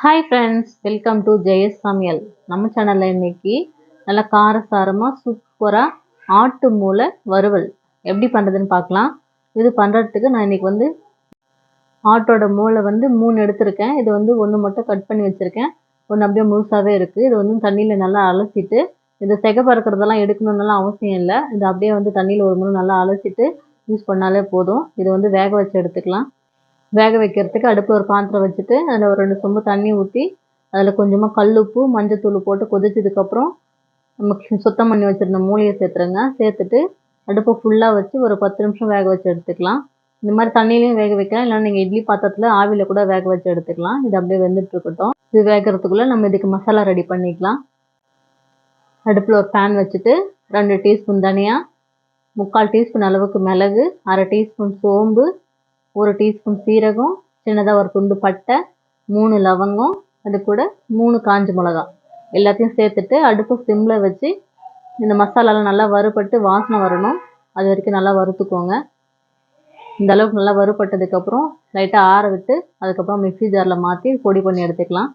Hi friends, welcome to Jayas சமையல். நம்ம சேனலில் இன்னைக்கு நல்லா காரசாரமாக சூப்பராக ஆட்டு மூளை வறுவல் எப்படி பண்ணுறதுன்னு பார்க்கலாம். இது பண்ணுறதுக்கு நான் இன்றைக்கி ஆட்டோட மூளை 3 எடுத்திருக்கேன். இது ஒன்று மட்டும் கட் பண்ணி வச்சுருக்கேன், ஒன்று அப்படியே முழுசாகவே இருக்குது. இது தண்ணியில் நல்லா அலசிட்டு, இது பறக்கிறதெல்லாம் எடுக்கணுன்னெல்லாம் அவசியம் இல்லை. இது அப்படியே தண்ணியில் ஒரு முறை நல்லா அலசிட்டு யூஸ் பண்ணாலே போதும். இது வேக வச்சு எடுத்துக்கலாம். வேக வைக்கிறதுக்கு அடுப்பில் ஒரு பாத்திரம் வச்சுட்டு அதில் ஒரு 2 சொம்பு தண்ணி ஊற்றி அதில் கொஞ்சமாக கல்லுப்பு மஞ்சத்தூள் போட்டு கொதிச்சதுக்கப்புறம் நம்ம சுத்தம் பண்ணி வச்சுருந்த மூளையை சேர்த்துருங்க. சேர்த்துட்டு அடுப்பை ஃபுல்லாக வச்சு ஒரு 10 நிமிஷம் வேக வச்சு எடுத்துக்கலாம். இந்த மாதிரி தண்ணியிலையும் வேக வைக்கலாம், இல்லைன்னா நீங்கள் இட்லி பாத்திரத்தில் ஆவியில் கூட வேக வச்சு எடுத்துக்கலாம். இது அப்படியே வெந்துட்டு இருக்கட்டும். இது வேகிறதுக்குள்ளே நம்ம இதுக்கு மசாலா ரெடி பண்ணிக்கலாம். அடுப்பில் ஒரு பேன் வச்சுட்டு 2 டீஸ்பூன் தனியா, 3/4 டீஸ்பூன் அளவுக்கு மிளகு, 1/2 டீஸ்பூன் சோம்பு, 1 டீஸ்பூன் சீரகம், சின்னதாக ஒரு துண்டு பட்டை, 3 லவங்கம், அது கூட 3 காஞ்ச மிளகா எல்லாத்தையும் சேர்த்துட்டு அடுப்பு சிம்மில் வச்சு இந்த மசாலாலாம் நல்லா வறுபட்டு வாசனை வரணும். அது வரைக்கும் நல்லா வறுத்துக்கோங்க. இந்த அளவுக்கு நல்லா வறுபட்டதுக்கப்புறம் லைட்டாக ஆற விட்டு அதுக்கப்புறம் மிக்ஸி ஜாரில் மாற்றி பொடி பண்ணி எடுத்துக்கலாம்.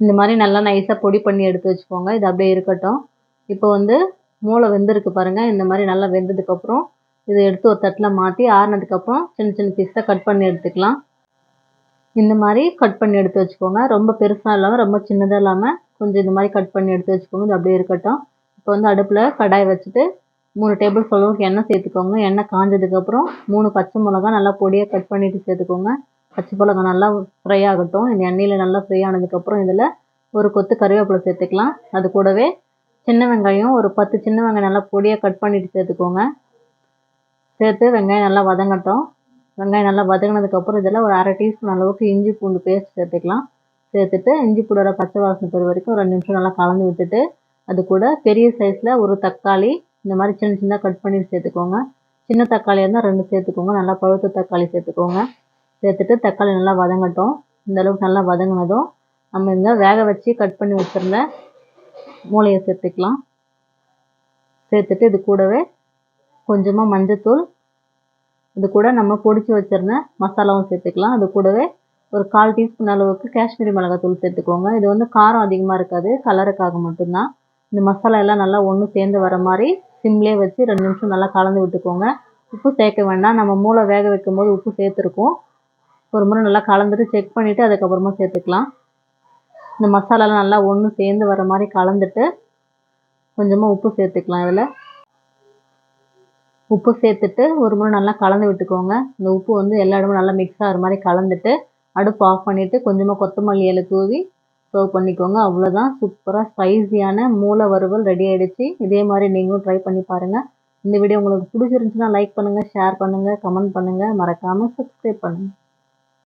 இந்த மாதிரி நல்லா நைஸாக பொடி பண்ணி எடுத்து வச்சுக்கோங்க. இது அப்படியே இருக்கட்டும். இப்போ மூளை வெந்திருக்கு பாருங்கள். இந்த மாதிரி நல்லா வெந்ததுக்கப்புறம் இதை எடுத்து ஒரு தட்டில் மாற்றி ஆறுனதுக்கப்புறம் சின்ன சின்ன பீஸாக கட் பண்ணி எடுத்துக்கலாம். இந்த மாதிரி கட் பண்ணி எடுத்து வச்சுக்கோங்க. ரொம்ப பெருசாக இல்லாமல் ரொம்ப சின்னதாக இல்லாமல் கொஞ்சம் இந்த மாதிரி கட் பண்ணி எடுத்து வச்சுக்கோங்க. இது அப்படியே இருக்கட்டும். இப்போ அடுப்பில் கடாய் வச்சுட்டு 3 டேபிள் ஸ்பூன் அளவுக்கு எண்ணெய் சேர்த்துக்கோங்க. எண்ணெய் காஞ்சதுக்கப்புறம் 3 பச்சை மிளகா நல்லா பொடியாக கட் பண்ணிவிட்டு சேர்த்துக்கோங்க. பச்சை மிளகா நல்லா ஃப்ரை ஆகட்டும். இந்த எண்ணெயில் நல்லா ஃப்ரை ஆனதுக்கப்புறம் இதில் ஒரு கொத்து கருவேப்பிலை சேர்த்துக்கலாம். அது கூடவே சின்ன வெங்காயம் ஒரு 10 சின்ன வெங்காயம் நல்லா பொடியாக கட் பண்ணிவிட்டு சேர்த்துக்கோங்க. சேர்த்து வெங்காயம் நல்லா வதங்கட்டும். வெங்காயம் நல்லா வதங்கினதுக்கப்புறம் இதில் ஒரு 1/2 டீஸ்பூன் அளவுக்கு இஞ்சி பூண்டு பேஸ்ட் சேர்த்துக்கலாம். சேர்த்துட்டு இஞ்சி பூண்டோட பச்சை வாசனை போகிற வரைக்கும் 2 நிமிஷம் நல்லா கலந்து விட்டுட்டு அது கூட பெரிய சைஸில் ஒரு தக்காளி இந்த மாதிரி சின்ன சின்ன கட் பண்ணி சேர்த்துக்கோங்க. சின்ன தக்காளியாக இருந்தால் 2 சேர்த்துக்கோங்க. நல்லா பழுத்த தக்காளி சேர்த்துக்கோங்க. சேர்த்துட்டு தக்காளி நல்லா வதங்கட்டும். இந்த அளவுக்கு நல்லா வதங்கினதும் நம்ம இங்கே வேக வச்சு கட் பண்ணி வச்சுருந்த மூளையை சேர்த்துக்கலாம். சேர்த்துட்டு இது கூடவே கொஞ்சமாக மஞ்சத்தூள், இது கூட நம்ம பொடிச்சு வச்சிருந்த மசாலாவும் சேர்த்துக்கலாம். அது கூடவே ஒரு 1/4 டீஸ்பூன் அளவுக்கு காஷ்மீரி மிளகாத்தூள் சேர்த்துக்கோங்க. இது காரம் அதிகமாக இருக்காது, கலருக்காக மட்டும்தான். இந்த மசாலா எல்லாம் நல்லா ஒன்று சேர்ந்து வர மாதிரி சிம்லேயே வச்சு 2 நிமிஷம் நல்லா கலந்து விட்டுக்கோங்க. உப்பு சேர்க்க வேண்டாம், நம்ம மூளை வேக வைக்கும் போது உப்பு சேர்த்துருக்கோம். ஒரு முறை நல்லா கலந்துட்டு செக் பண்ணிவிட்டு அதுக்கப்புறமா சேர்த்துக்கலாம். இந்த மசாலாலாம் நல்லா ஒன்று சேர்ந்து வர மாதிரி கலந்துட்டு கொஞ்சமாக உப்பு சேர்த்துக்கலாம். இதில் உப்பு சேர்த்துட்டு ஒரு முறை நல்லா கலந்து விட்டுக்கோங்க. இந்த உப்பு எல்லா இடமும் நல்லா மிக்ஸ் ஆகிற மாதிரி கலந்துட்டு அடுப்பு ஆஃப் பண்ணிவிட்டு கொஞ்சமாக கொத்தமல்லி இலை தூவி சர்வ் பண்ணிக்கோங்க. அவ்வளோதான், சூப்பராக ஸ்பைசியான மூளை வறுவல் ரெடி ஆகிடுச்சு. இதே மாதிரி நீங்களும் ட்ரை பண்ணி பாருங்கள். இந்த வீடியோ உங்களுக்கு பிடிச்சிருந்துச்சுன்னா லைக் பண்ணுங்கள், ஷேர் பண்ணுங்கள், கமெண்ட் பண்ணுங்கள், மறக்காமல் சப்ஸ்கிரைப் பண்ணுங்கள்.